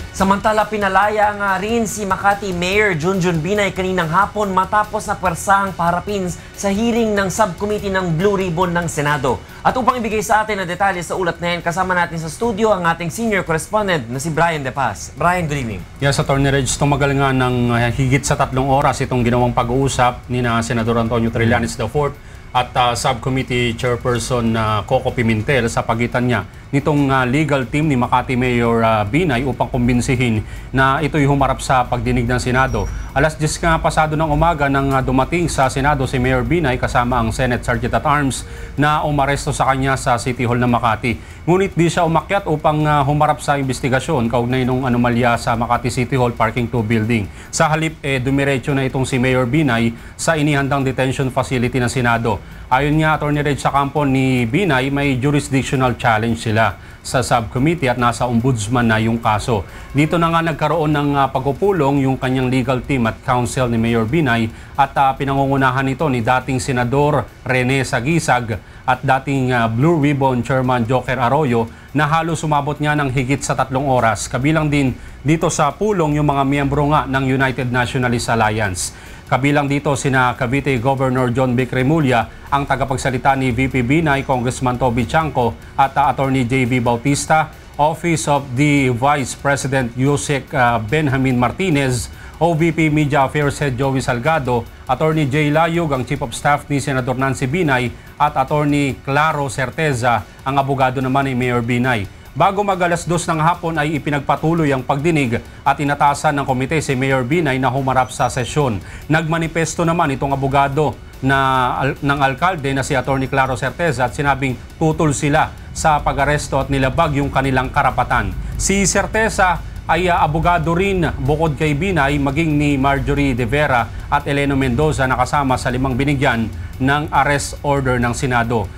Samantala, pinalaya nga rin si Makati Mayor Junjun Binay kaninang hapon matapos na pwersahang paharapin sa hearing ng subcommittee ng Blue Ribbon ng Senado. At upang ibigay sa atin ang detalye sa ulat na yan, kasama natin sa studio ang ating senior correspondent na si Brian De Paz. Brian, good evening. Yes, Attorney Reg, tumagal nga ng higit sa 3 oras itong ginawang pag-uusap ni na Senador Antonio Trillanes IV at subcommittee chairperson Coco Pimentel sa pagitan niya nitong legal team ni Makati Mayor Binay upang kumbinsihin na ito'y humarap sa pagdinig ng Senado. Alas 10 nga pasado ng umaga nang dumating sa Senado si Mayor Binay kasama ang Senate Sergeant-at-Arms na umaresto sa kanya sa City Hall ng Makati. Ngunit di siya umakyat upang humarap sa investigasyon kaugnay ng anomalya sa Makati City Hall Parking 2 building. Sa halip, dumiretso na itong si Mayor Binay sa inihandang detention facility ng Senado. Ayon nga, Attorney Reg, sa kampo ni Binay, may jurisdictional challenge sila sa subcommittee at nasa ombudsman na yung kaso. Dito na nga nagkaroon ng pagpupulong yung kanyang legal team at counsel ni Mayor Binay at pinangungunahan nito ni dating Senador Rene Sagisag at dating Blue Ribbon Chairman Joker Arroyo na halos sumabot niya ng higit sa 3 oras. Kabilang din dito sa pulong yung mga miyembro nga ng United Nationalist Alliance. Kabilang dito sina Cavite Governor John Vic Remulla, ang tagapagsalita ni VP Binay, Congressman Toby Chanco at Attorney J.B. Bautista, Office of the Vice President Yusek Benjamin Martinez, OVP Media Affairs Head Joey Salgado, Attorney Jay Layug, ang Chief of Staff ni Senador Nancy Binay at Attorney Claro Certeza, ang abogado naman ni Mayor Binay. Bago mag-alas 2 ng hapon ay ipinagpatuloy ang pagdinig at inatasan ng komite si Mayor Binay na humarap sa sesyon. Nagmanifesto naman itong abogado ng alkalde na si Attorney Claro Certeza at sinabing tutol sila sa pag-aresto at nilabag yung kanilang karapatan. Si Certeza ay abogado rin bukod kay Binay maging ni Marjorie De Vera at Eleno Mendoza na kasama sa 5 binigyan ng arrest order ng Senado.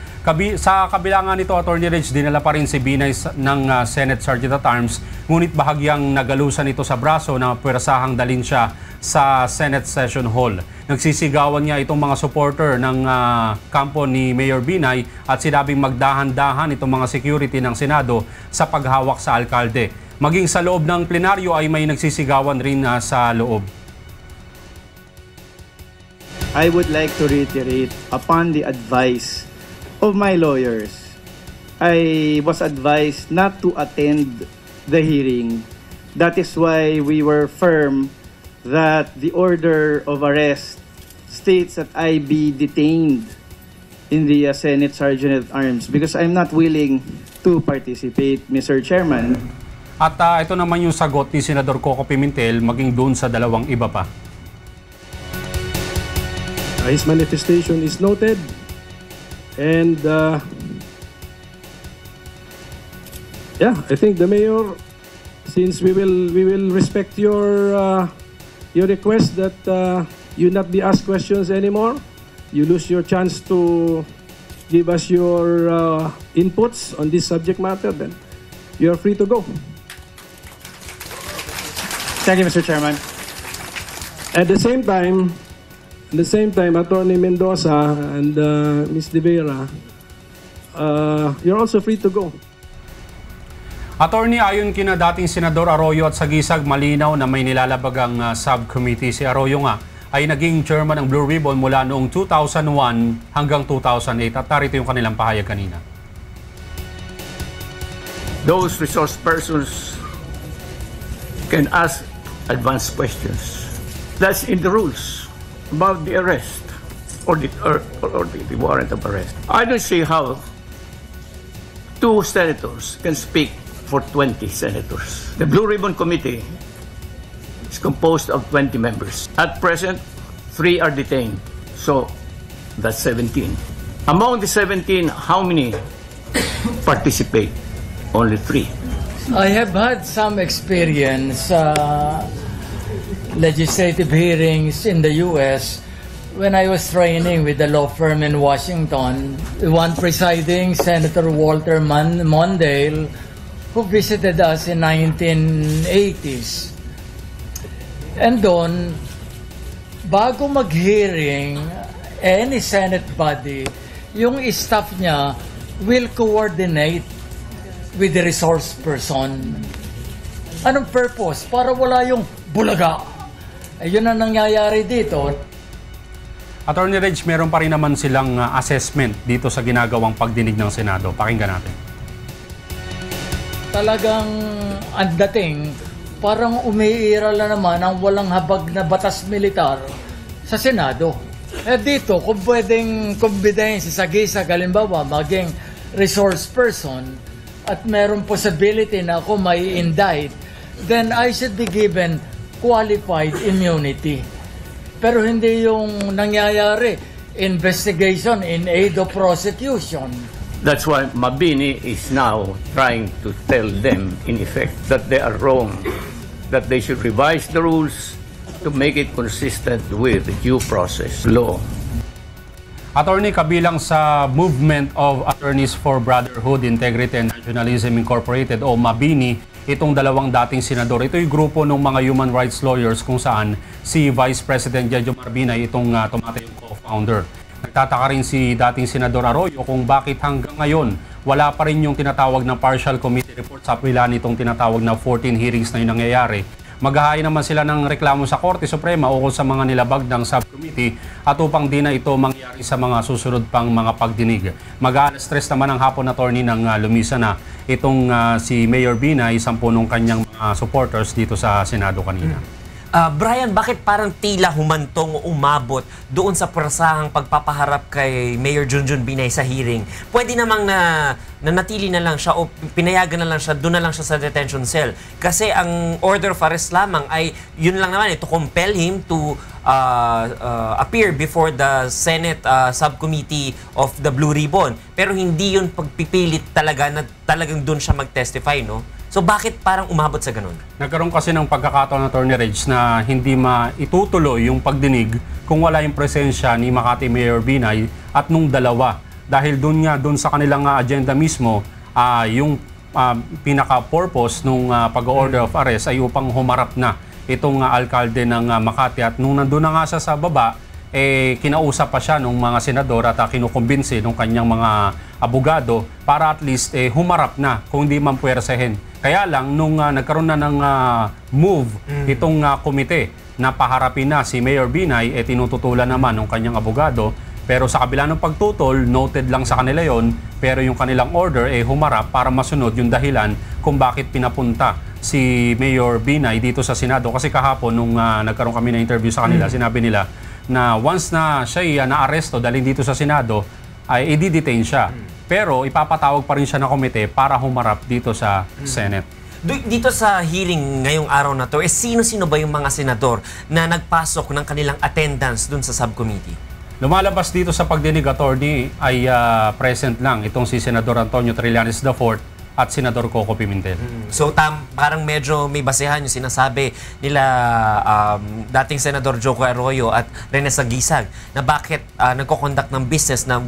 Sa kabilangan nito, Attorney Reg, dinala pa rin si Binay ng Senate Sergeant-at-Arms, ngunit bahagyang nagalusan ito sa braso na pwersahang dalhin siya sa Senate Session Hall. Nagsisigawan niya itong mga supporter ng kampo ni Mayor Binay at sinabing magdahan-dahan itong mga security ng Senado sa paghawak sa alkalde. Maging sa loob ng plenaryo ay may nagsisigawan rin sa loob. I would like to reiterate upon the advice of my lawyers. I was advised not to attend the hearing. That is why we were firm that the order of arrest states that I be detained in the Senate Sergeant-at-Arms because I'm not willing to participate, Mr. Chairman. At ito naman yung sagot ni Senador Coco Pimentel maging doon sa 2 iba pa. His manifestation is noted. And yeah, I think the mayor, since we will respect your request that you not be asked questions anymore, you lose your chance to give us your inputs on this subject matter, then you are free to go. Thank you, Mr. Chairman. At the same time, Attorney Mendoza and Ms. De Vera, you're also free to go. Attorney, ayon kina dating Senador Arroyo at Sagisag, malinaw na may nilalabag ang subcommittee. Si Arroyo nga ay naging chairman ng Blue Ribbon mula noong 2001 hanggang 2008 at narito yung kanilang pahayag kanina. Those resource persons can ask advanced questions. That's in the rules about the arrest or the warrant of arrest. I don't see how 2 senators can speak for 20 senators. The Blue Ribbon Committee is composed of 20 members. At present, 3 are detained, so that's 17. Among the 17, how many participate? Only 3. I have had some experience legislative hearings in the U.S. when I was training with the law firm in Washington. One presiding, Senator Walter Mondale, who visited us in 1980s. And doon, bago mag-hearing, any Senate body, yung staff niya will coordinate with the resource person. Anong purpose? Para wala yung bulaga. Ayun ang nangyayari dito. Attorney Reg, meron pa rin naman silang assessment dito sa ginagawang pagdinig ng Senado. Pakinggan natin. Talagang ang dating, parang umiiral na naman ang walang habag na batas militar sa Senado. Dito, kung pwedeng kumbidensya sa gisag, halimbawa, maging resource person at merong possibility na ako may indict, then I should be given qualified immunity. Pero hindi yung nangyayari, investigation in aid of prosecution. That's why Mabini is now trying to tell them, in effect, that they are wrong, that they should revise the rules to make it consistent with the due process law. Attorney, kabilang sa Movement of Attorneys for Brotherhood, Integrity and Nationalism Incorporated o Mabini, itong dalawang dating senador. Ito yung grupo ng mga human rights lawyers kung saan si Vice President Jejomar Marbinay itong tumatayong co-founder. Nagtataka rin si dating Senador Arroyo kung bakit hanggang ngayon wala pa rin yung tinatawag na partial committee report sa pila nitong tinatawag na 14 hearings na yung nangyayari. Maghahain naman sila ng reklamo sa Korte Suprema ukol sa mga nilabag ng subcommittee at upang di na ito mangyari sa mga susunod pang mga pagdinig. Mag-alas 3 naman ang hapon, attorney, ng lumisa na itong si Mayor Binay, isang punong kanyang mga supporters dito sa Senado kanina. Brian, bakit parang tila humantong o umabot doon sa persahang pagpapaharap kay Mayor Junjun Binay sa hearing? Pwede namang nanatili na lang siya o pinayagan na lang siya, doon na lang siya sa detention cell. Kasi ang order of arrest lamang ay yun lang naman, to compel him to appear before the Senate Subcommittee of the Blue Ribbon. Pero hindi yun pagpipilit talaga na talagang doon siya mag-testify, no? So bakit parang umabot sa ganun? Nagkaroon kasi ng pagkakataon, Attorney Reg, na hindi maitutuloy yung pagdinig kung wala yung presensya ni Makati Mayor Binay at nung dalawa. Dahil doon sa kanilang agenda mismo, yung pinaka-purpose nung pag-order of arrest ay upang humarap na itong alkalde ng Makati. At nung nandun na nga siya sa baba, kinausap pa siya ng mga senador at kinukumbinsi ng kanyang mga abogado para at least humarap na kung hindi man puwersahin. Kaya lang, nung nagkaroon na ng move itong komite na paharapin na si Mayor Binay, tinututulan naman ng kanyang abogado. Pero sa kabila ng pagtutol, noted lang sa kanila yon, pero yung kanilang order humarap para masunod yung dahilan kung bakit pinapunta si Mayor Binay dito sa Senado. Kasi kahapon, nung nagkaroon kami na interview sa kanila, sinabi nila na once na siya na-aresto dahil dito sa Senado, ay i-detain siya. Pero ipapatawag pa rin siya ng komite para humarap dito sa Senate. Dito sa hearing ngayong araw na to, sino-sino ba yung mga senador na nagpasok ng kanilang attendance dun sa subcommittee? Lumalabas dito sa pagdinig, attorney, ay present lang itong si Senador Antonio Trillanes IV at Senador Coco Pimentel. So parang medyo may basehan yung sinasabi nila dating Senador Joco Arroyo at Rene Sagisag na bakit nagko-conduct ng business na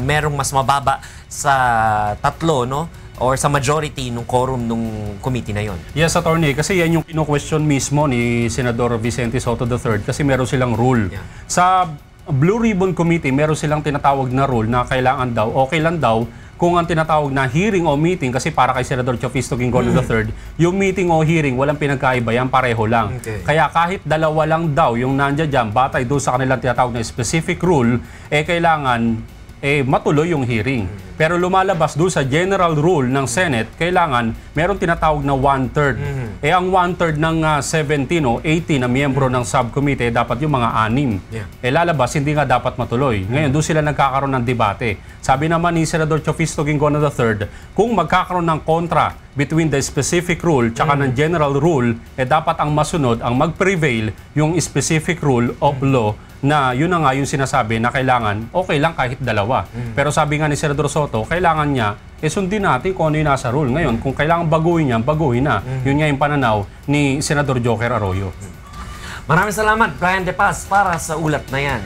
merong mas mababa sa tatlo, no? Or sa majority ng quorum ng committee na yon. Yes, attorney, kasi yan yung kino-question mismo ni Senador Vicente Soto III kasi meron silang rule. Yeah. Sa Blue Ribbon Committee, meron silang tinatawag na rule na kailangan daw, okay lang daw, kung ang tinatawag na hearing o meeting, kasi para kay Senador Chofisto Gingono III, yung meeting o hearing, walang pinagkaiba, yan pareho lang. Okay. Kaya kahit dalawa lang daw yung nandiyan dyan, batay doon sa kanilang tinatawag na specific rule, kailangan matuloy yung hearing. Pero lumalabas doon sa general rule ng Senate, kailangan meron tinatawag na 1/3. Ang 1/3 ng 17 o 18 na miyembro ng subcommittee, dapat yung mga 6. Yeah. Lalabas, hindi nga dapat matuloy. Ngayon, doon sila nagkakaroon ng debate. Sabi naman ni Senador Chofisto Gingono III, kung magkakaroon ng kontra between the specific rule tsaka ng general rule, dapat ang masunod, ang mag-prevail yung specific rule of law na yun na nga yung sinasabi na kailangan, okay lang kahit dalawa. Pero sabi nga ni Senador Soto, kailangan niya, sundin natin kung ano yung nasa rule. Ngayon, kung kailangan baguhin niya, baguhin na. Yun nga yung pananaw ni Senador Joker Arroyo. Maraming salamat, Brian De Paz, para sa ulat na yan.